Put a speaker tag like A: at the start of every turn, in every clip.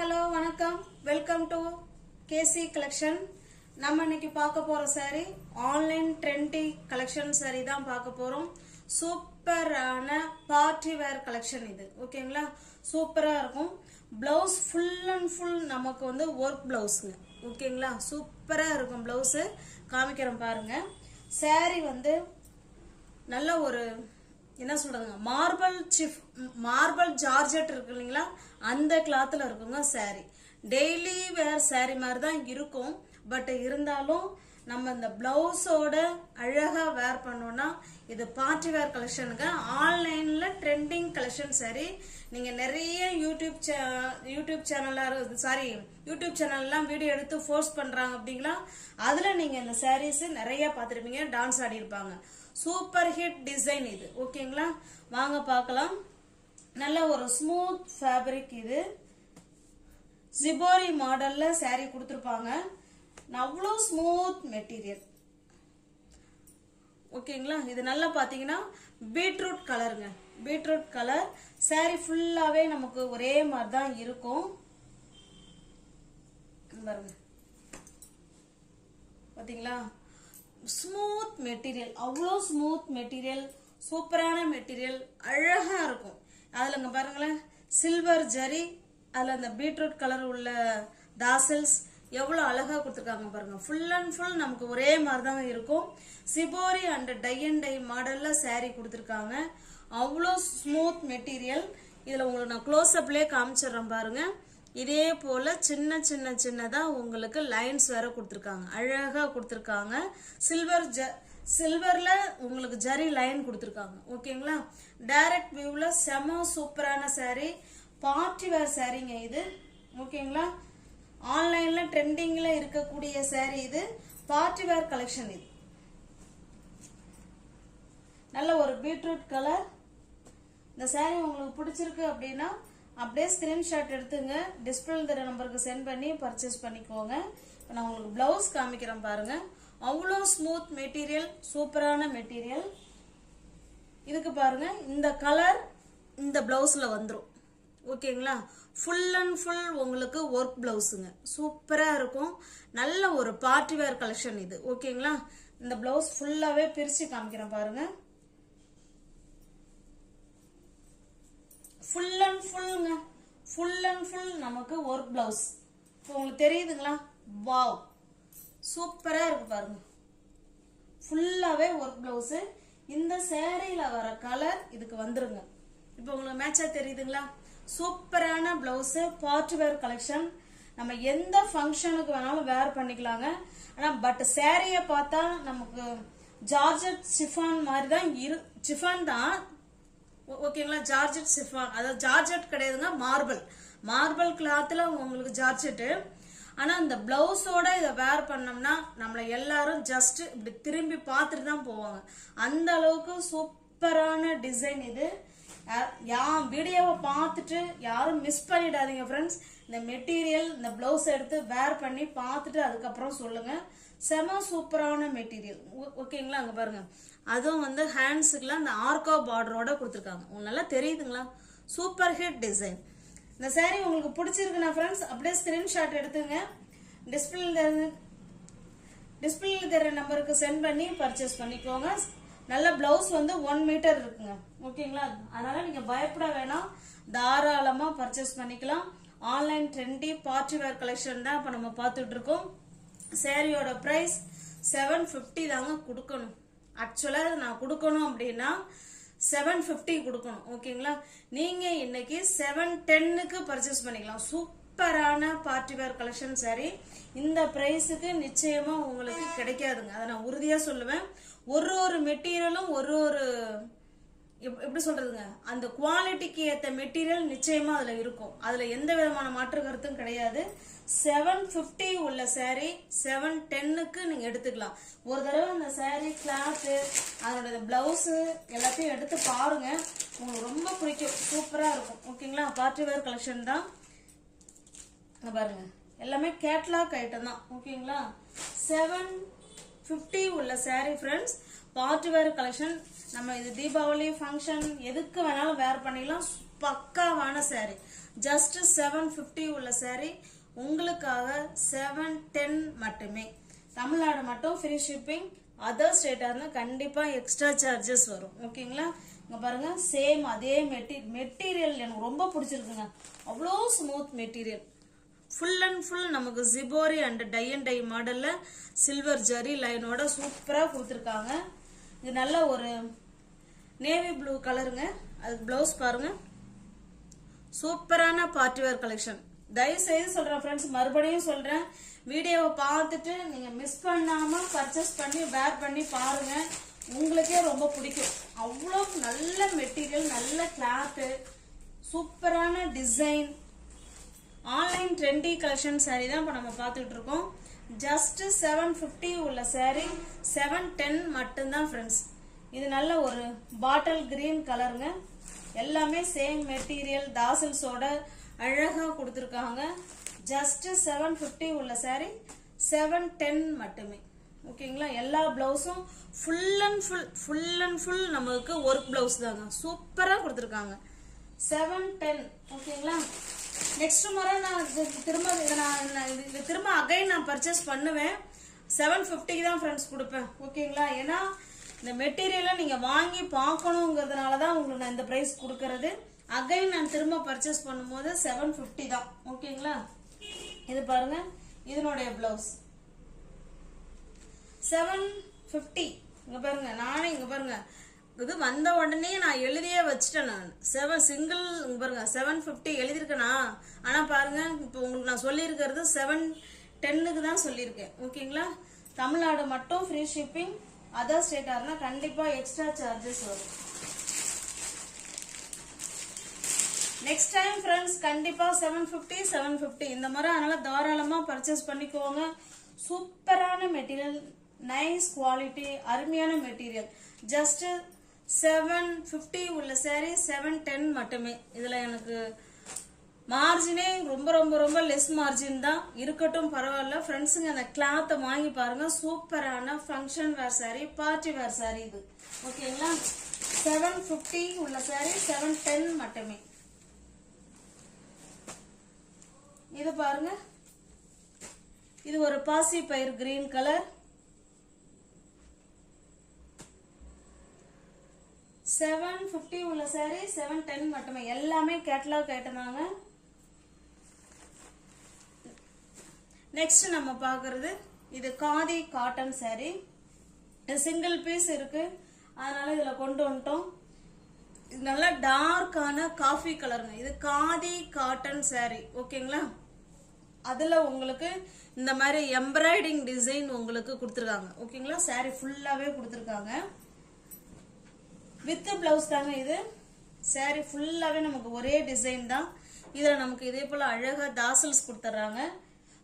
A: Hello வணக்கம் welcome to KC collection. நம்ம இன்னைக்கு பார்க்க போற saree online trendy collection saree தான் பார்க்க போறோம். சூப்பரான பார்ட்டி வேர் கலெக்ஷன் இது. ஓகேங்களா, சூப்பரா இருக்கும். பிளவுஸ் ஃபுல் அண்ட் ஃபுல் நமக்கு வந்து ஒர்க் பிளவுஸ்ங்க. ஓகேங்களா, சூப்பரா இருக்கும். பிளவுஸ் காமிக்கிறேன் பாருங்க. saree வந்து நல்ல ஒரு என்ன சொல்றாங்க, மார்பிள் ஜார்ஜெட் இருக்கு இல்லைங்களா, அந்த கிளாத்ல இருக்குங்க saree. டெய்லி வேர் saree மாதிரி தான் இருக்கும். பட் இருந்தாலும் நம்ம இந்த பிளவுஸோட அழகா வேர் பண்ணோம்னா இது பார்ட்டி வேர் கலெக்ஷனுக்கு ஆன்லைன்ல ட்ரெண்டிங் கலெக்ஷன் saree. நீங்க நிறைய யூடியூப் சேனல்லாம் வீடியோ எடுத்து போஸ்ட் பண்றாங்க அப்படிங்களா, அதுல நீங்க இந்த சாரீஸ் நிறைய பார்த்திருப்பீங்க, டான்ஸ் ஆடி இருப்பாங்க. சூப்பர் ஹிட் டிசைன் இது. ஓகேங்களா, வாங்க பார்க்கலாம். நல்ல ஒரு ஸ்மூத் ஃபேப்ரிக் இது. ஜிபோரி மாடல்ல saree கொடுத்திருப்பாங்க. அவ்வளோ ஸ்மூத் மெட்டீரியல். ஓகேங்களா, இது நல்லா பாத்தீங்கன்னா பீட்ரூட் கலருங்க. பீட்ரூட் கலர் saree ஃபுல்லாவே நமக்கு ஒரே மாதிரி தான் இருக்கும். பாருங்க, பாத்தீங்களா, ஸ்மூத் மெட்டீரியல், அவ்வளோ ஸ்மூத் மெட்டீரியல், சூப்பரான மெட்டீரியல், அழகா இருக்கும். அதுல இங்க பாருங்களேன், சில்வர் ஜரி, அதுல அந்த பீட்ரூட் கலர் உள்ள தாசல்ஸ் எவ்வளவு அழகா கொடுத்துருக்காங்க பாருங்க. ஃபுல் அண்ட் ஃபுல் நமக்கு ஒரே மாதிரி தான் இருக்கும். Shibori and tie and dye மாடல்ல saree கொடுத்துருக்காங்க. அவ்வளோ ஸ்மூத் மெட்டீரியல். இதுல உங்களுக்கு நான் க்ளோஸ் அப்லயே காமிச்சிடுறேன் பாருங்க. இதே போல சின்னதா உங்களுக்கு லைன்ஸ் வேற கொடுத்துருக்காங்க, அழகா கொடுத்துருக்காங்க. சில்வர்ல உங்களுக்கு ஜரி லைன் கொடுத்துருக்காங்க. ஓகேங்களா, டைரக்ட் வியூல செம சூப்பரான saree, பார்ட்டி வேர் சாரீங்க இது. ஓகேங்களா, ஆன்லைன்ல ட்ரெண்டிங்ல இருக்கக்கூடிய saree இது, பார்ட்டி வேர் கலெக்ஷன் இது. நல்ல ஒரு பீட்ரூட் கலர். இந்த saree உங்களுக்கு பிடிச்சிருக்கு அப்படின்னா அப்படியே ஸ்கிரீன்ஷாட் எடுத்துங்க, டிஸ்பிளேல தெரிய நம்பருக்கு சென்ட் பண்ணி பர்ச்சேஸ் பண்ணிக்கோங்க. நான் உங்களுக்கு பிளவுஸ் காமிக்கிறேன் பாருங்க. அவ்வளோ ஸ்மூத் மெட்டீரியல், சூப்பரான மெட்டீரியல். இதுக்கு பாருங்க, இந்த கலர் இந்த பிளவுஸ்ல வந்துடும். ஓகேங்களா, ஃபுல் அண்ட் ஃபுல் உங்களுக்கு ஒர்க் பிளவுஸுங்க, சூப்பரா இருக்கும். நல்ல ஒரு பார்ட்டி வேர் கலெக்ஷன் இது. ஓகேங்களா, இந்த பிளவுஸ் ஃபுல்லாவே பிரிச்சு காமிக்கிறேன் பாருங்க. ஃபுல் அண்ட் ஃபுல் நமக்கு ஒர்க் பிளவுஸ். இப்போ உங்களுக்கு தெரியுதுங்களா? வாவ், சூப்பரா இருக்கு பாருங்க. ஃபுல்லாவே ஒர்க் பிளவுஸ். இந்த சேரீல வர கலர் இதுக்கு வந்துருங்க. இப்போ உங்களுக்கு மேட்சா தெரியுதுங்களா? சூப்பரான பிளவுஸ், பார்ட்டி வேர் கலெக்ஷன். நம்ம எந்த ஃபங்க்ஷனுக்கு வேணாலும் வேர் பண்ணிக்கலாங்க. ஆனா பட் சேரீய பார்த்தா நமக்கு ஜார்ஜெட் சிஃபான் மாதிரி தான் சிஃபான் தான். ஓகேங்களா, ஜார்ஜெட் சிஃபான், அதாவது ஜார்ஜெட் கிடையாதுங்க, மார்பிள் கிளாத்ல உங்களுக்கு ஜார்ஜெட். ஆனா இந்த பிளவுஸோட இதை வேர் பண்ணோம்னா நம்மள எல்லாரும் ஜஸ்ட் இப்படி திரும்பி பார்த்துட்டு தான் போவாங்க. அந்த அளவுக்கு சூப்பரான டிசைன் இது. வீடியோவை பார்த்துட்டு யாரும் மிஸ் பண்ணிடாதீங்க ஃப்ரெண்ட்ஸ். இந்த மெட்டீரியல், இந்த பிளவுஸ் எடுத்து வேர் பண்ணி பார்த்துட்டு அதுக்கப்புறம் சொல்லுங்க. செம சூப்பரான மெட்டீரியல். ஓகேங்களா, அங்க பாருங்க, அதுவும் வந்து ஹேண்ட்ஸுக்குலாம் அந்த ஆர்கோ பார்டரோட கொடுத்துருக்காங்க. உங்களுக்கு நல்லா தெரியுதுங்களா? Super hit design. இந்த saree உங்களுக்கு பிடிச்சிருக்குன்னா ஃப்ரெண்ட்ஸ் அப்படியே ஸ்கிரீன்ஷாட் எடுத்துங்க, டிஸ்பிளேல தெரிய நம்பருக்கு சென்ட் பண்ணி பர்ச்சேஸ் பண்ணிக்கோங்க. நல்ல பிளவுஸ் வந்து 1 மீட்டர் இருக்குங்க. ஓகேங்களா, அதனால நீங்க பயப்பட வேணாம், தாராளமா பர்ச்சேஸ் பண்ணிக்கலாம். Online trendy party wear collection தான் இப்ப நம்ம பார்த்துட்டு இருக்கோம். சாரியோட பிரைஸ் 750 தாங்க கொடுக்கணும். ஆக்சுவலா நான் கொடுக்கணும் அப்படின்னா 750 கொடுக்கணும். ஓகேங்களா, நீங்க இன்னைக்கு 710க்கு பர்ச்சேஸ் பண்ணிக்கலாம். சூப்பரான பார்ட்டி வேர் கலெக்ஷன் saree. இந்த பிரைஸுக்கு நிச்சயமா உங்களுக்கு கிடைக்காதுங்க, அதை நான் உறுதியா சொல்லுவேன். ஒரு மெட்டீரியலும் ஒரு எப்படி சொல்றதுங்க, அந்த குவாலிட்டிக்கு ஏத்த மெட்டீரியல் நிச்சயமா அதுல இருக்கும். அதுல எந்த விதமான மாற்று கருத்தும் கிடையாது. 750 உள்ள saree 710க்கு நீங்க எடுத்துக்கலாம். ஒரு தடவை அந்த saree கிளாத், அதோட பிளவுஸ் எல்லாத்தையும் எடுத்து பாருங்க, உங்களுக்கு ரொம்ப பிடிக்கும், சூப்பரா இருக்கும். ஓகேங்களா, பார்ட்டி வேர் கலெக்ஷன் தான். பாருங்க, எல்லாமே கேட்லாக் ஐட்டம் தான். ஓகேங்களா, 750 உள்ள saree friends, party wear collection. நம்ம இது தீபாவளி ஃபங்க்ஷன் எதுக்கு வேணாலும் வேர் பண்ணிக்கலாம். பக்காவான saree. ஜஸ்ட் 750 உள்ள saree உங்களுக்காக 710 மட்டுமே. தமிழ்நாடு மட்டும் ஃப்ரீ ஷிப்பிங். அதர் ஸ்டேட்டா இருந்தா கண்டிப்பா எக்ஸ்ட்ரா சார்ஜஸ் வரும். ஓகேங்களா? இங்க பாருங்க சேம் அதே மெட்டீரியல் எனக்கு ரொம்ப பிடிச்சிருக்குங்க. அவ்வளோ smooth material. Full and full நமக்கு ஜிபோரி அண்ட் டை அண்ட் டை மாடல்ல சில்வர் ஜரி லைனோட சூப்பரா கொடுத்துருக்காங்க. இது நல்ல ஒரு நேவி ப்ளூ கலருங்க. அதுக்கு பிளவுஸ் பாருங்க. சூப்பரான பார்ட்டி வேர் கலெக்ஷன். தயவு செய்து சொல்றேன் ஃப்ரெண்ட்ஸ், மறுபடியும் சொல்றேன், வீடியோவை பார்த்துட்டு நீங்க மிஸ் பண்ணாம பர்ச்சேஸ் பண்ணி வேர் பண்ணி பாருங்க. உங்களுக்கே ரொம்ப பிடிக்கும். அவ்வளோ நல்ல மெட்டீரியல், நல்ல கிளாத்து, சூப்பரான design. Online trendy collection sorry தான் இப்போ நம்ம பார்த்துட்டு இருக்கோம். ஜஸ்ட் 750 உள்ள சாரி 710 மட்டும்தான் ஃப்ரெண்ட்ஸ். இது நல்ல ஒரு பாட்டில் கிரீன் கலருங்க. எல்லாமே சேம் மெட்டீரியல் தாசல்ஸோட அழகா கொடுத்துருக்காங்க. ஜஸ்ட் 750 உள்ள சாரி 710 மட்டுமே. ஓகேங்களா? எல்லா பிளவுஸும் ஃபுல் அண்ட் ஃபுல் நமக்கு ஒர்க் பிளவுஸ் தாங்க. சூப்பரா கொடுத்துருக்காங்க. 710. ஓகேங்களா? நெக்ஸ்ட் முறை நான் திரும்ப அகைன் நான் பர்ச்சேஸ் பண்ணுவேன். 750 தான் ஃப்ரெண்ட்ஸ் கொடுப்பேன். ஓகேங்களா? ஏன்னா இந்த மெட்டீரியலை நீங்க வாங்கி பார்க்கணுங்கிறதுனால தான் உங்களுக்கு நான் இந்த பிரைஸ் கொடுக்கறது. அகைன் நான் திரும்ப பர்ச்சேஸ் பண்ணும்போது 750 தான். ஓகேங்களா? இது பாருங்க, இதனுடைய பிளவுஸ் 750. இங்க பாருங்க, நானே இங்க பாருங்க, இது வந்த உடனே நான் எழுதியே வச்சுட்டேன். நான் 7 சிங்கிள் இங்க பாருங்க 750 எழுதியிருக்கேனா. ஆனா பாருங்க, இப்போ உங்களுக்கு நான் சொல்லியிருக்கிறது 710க்கு தான் சொல்லியிருக்கேன். ஓகேங்களா? தமிழ்நாடு மட்டும் ஃப்ரீ ஷிப்பிங். அதர் ஸ்டேட்டா இருந்தா கண்டிப்பா எக்ஸ்ட்ரா சார்ஜஸ் வரும். நெக்ஸ்ட் டைம் ஃப்ரெண்ட்ஸ் கண்டிப்பா 750 இந்த மாதிரி. அதனால தாராளமா பர்ச்சேஸ் பண்ணிக்கோங்க. சூப்பரான மெட்டீரியல், நைஸ் குவாலிட்டி, அருமையான மெட்டீரியல். ஜஸ்ட் 750 உள்ள சாரி 710 மட்டுமே. இதுல எனக்கு மார்ஜினே ரொம்ப ரொம்ப ரொம்ப லெஸ் மார்ஜின் தான். இருக்கட்டும், பரவாயில்ல ஃப்ரெண்ட்ஸுங்க. அந்த கிளாத்தை வாங்கி பாருங்க. சூப்பரான ஃபங்க்ஷன் வேர் சாரி, பார்ட்டி வேர் சாரி இது. ஓகேங்களா? 750 உள்ள சாரி 710 மட்டுமே. இது பாருங்க, இது ஒரு பாசி பயிர் கிரீன் கலர். 750 உள்ள சாரி 710 மட்டுமே. எல்லாமே கேட்டலாக் ஐட்டம்தாங்க. நெக்ஸ்ட் நம்ம பார்க்கறது இது காதி காட்டன் சாரி. இது சிங்கிள் பீஸ் இருக்கு, அதனால இதுல கொண்டு வந்துட்டோம். இது நல்லா டார்க்கான காஃபி கலருங்க. இது காதி காட்டன் சாரி. ஓகேங்களா? அதுல உங்களுக்கு இந்த மாதிரி எம்ப்ராய்டிங் டிசைன் உங்களுக்கு கொடுத்துருக்காங்க. ஓகேங்களா? சாரி ஃபுல்லாவே கொடுத்துருக்காங்க. வித் பிளவுஸ் தாங்க இது. சாரி ஃபுல்லாவே நமக்கு ஒரே டிசைன் தான். இதுல நமக்கு இதே போல அழகா தாசல்ஸ் கொடுத்துறாங்க.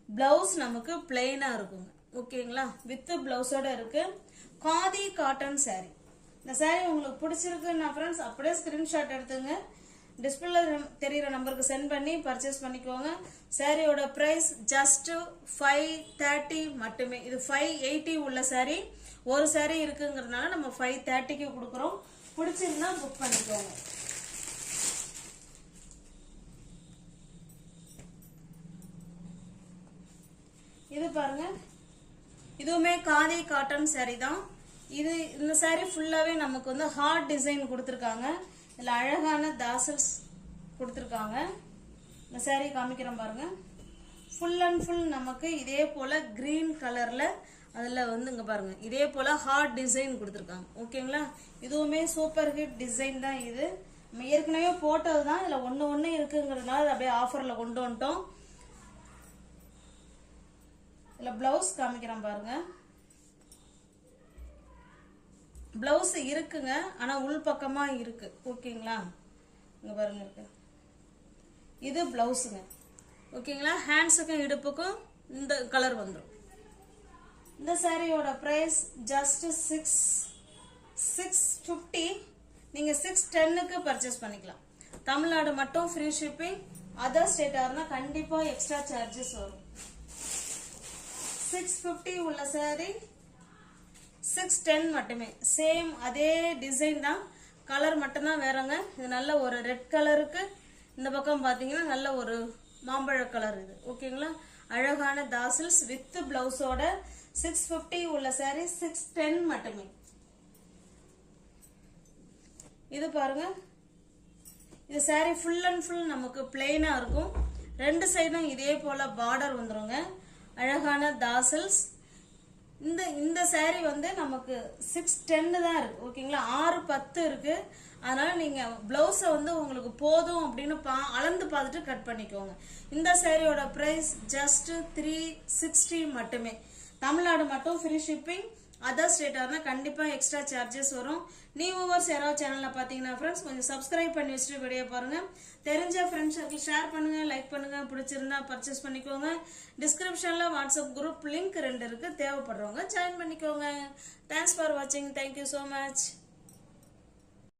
A: பிளவுஸ் நமக்கு பிளெயினா இருக்குங்க. ஓகேங்களா? வித் பிளவுஸோட இருக்கு. Khadi cotton sorry. இந்த சாரி உங்களுக்கு பிடிச்சிருக்குன்னா ஃப்ரெண்ட்ஸ் அப்படியே ஸ்கிரீன்ஷாட் எடுத்துங்க. டிஸ்பிளேல தெரியுற நம்பருக்கு சென்ட் பண்ணி பர்ச்சேஸ் பண்ணிக்கோங்க. சாரியோட பிரைஸ் ஜஸ்ட் 530 மட்டுமே. இது 580 உள்ள சாரி. ஒரு சாரி இருக்குங்கிறதுனால நம்ம 530க்கு கொடுக்குறோம். பிடிச்சிருந்தா புக் பண்ணிக்கோங்க. இது பாருங்க, இதுவுமே காதி காட்டன் சாரி தான். இது இந்த சாரி ஃபுல்லாவே நமக்கு வந்து ஹார்ட் டிசைன் கொடுத்துருக்காங்க. இதுல அழகான தாசல்ஸ் கொடுத்துருக்காங்க. இந்த சாரி காமிக்கிறேன் பாருங்க. ஃபுல் அண்ட் ஃபுல் நமக்கு இதே போல கிரீன் கலர்ல அதுல வந்து இங்க பாருங்க இதே போல ஹார்ட் டிசைன் கொடுத்துருக்காங்க. ஓகேங்களா? இதுவுமே சூப்பர் ஹிட் டிசைன் தான். இது நம்ம ஏற்கனவே போட்டது தான். இதுல ஒண்ணு இருக்குங்கிறதுனால அப்படியே ஆஃபர்ல கொண்டு வந்துட்டோம். இதுல பிளவுஸ் காமிக்கிறேன் பாருங்க. பிளவுஸ் இருக்குங்க, ஆனா உள் பக்கமா இருக்கு. ஓகேங்களா? இங்க பாருங்க இருக்கு. இது பிளவுஸுங்க. ஓகேங்களா? ஹேண்ட்ஸுக்கும் இடுப்புக்கும் இந்த கலர் வந்துடும். இந்த சாரியோட பிரைஸ் ஜஸ்ட் 650. நீங்க 610க்கு பர்ச்சேஸ் பண்ணிக்கலாம். தமிழ்நாடு மட்டும் ஃப்ரீ ஷிப்பிங். அதர் ஸ்டேட்டா இருந்தா கண்டிப்பா எக்ஸ்ட்ரா சார்ஜஸ் வரும். 650 உள்ள சாரி 610 மட்டுமே. சேம் அதே டிசைன் தான், கலர் மட்டும்தான் வேறங்க. இது நல்ல ஒரு ரெட் கலருக்கு இந்த பக்கம் பார்த்தீங்கன்னா நல்ல ஒரு மாம்பழ கலர் இது. ஓகேங்களா? அழகான தாசில்ஸ் வித் பிளவுஸோட 650 உள்ள சாரி 610 மட்டுமே. இது பாருங்க, இது சாரி ஃபுல் அண்ட் ஃபுல் நமக்கு பிளெயினா இருக்கும். ரெண்டு சைடும் இதே போல பார்டர் வந்துருங்க. அழகான தாசல்ஸ். இந்த சாரி வந்து நமக்கு 610 தான் இருக்கு. ஓகேங்களா? 610 இருக்கு. அதனால நீங்க பிளவுஸ வந்து உங்களுக்கு போதும் அப்படின்னு அளந்து பார்த்துட்டு கட் பண்ணிக்கோங்க. இந்த சாரியோட பிரைஸ் ஜஸ்ட் 360 மட்டுமே. தமிழ்நாடு மட்டும் ஃப்ரீ ஷிப்பிங். அதர் ஸ்டேட்டா இருந்தால் கண்டிப்பா எக்ஸ்ட்ரா சார்ஜஸ் வரும். நியூ வியூவர்ஸ் யாராவது சேனல்ல பாத்தீங்கன்னா ஃப்ரெண்ட்ஸ் கொஞ்சம் சப்ஸ்கிரைப் பண்ணி வச்சுட்டு வீடியோ பாருங்க. தெரிஞ்ச ஃப்ரெண்ட்ஸ் சர்க்கிள் ஷேர் பண்ணுங்க, லைக் பண்ணுங்க, பிடிச்சிருந்தா பர்ச்சேஸ் பண்ணிக்கோங்க. டிஸ்கிரிப்ஷன்ல வாட்ஸ்அப் குரூப் லிங்க் 2 இருக்கு, தேவைப்படுறவங்க ஜாயின் பண்ணிக்கோங்க. தேங்க்ஸ் ஃபார் வாட்சிங். Thank you so much.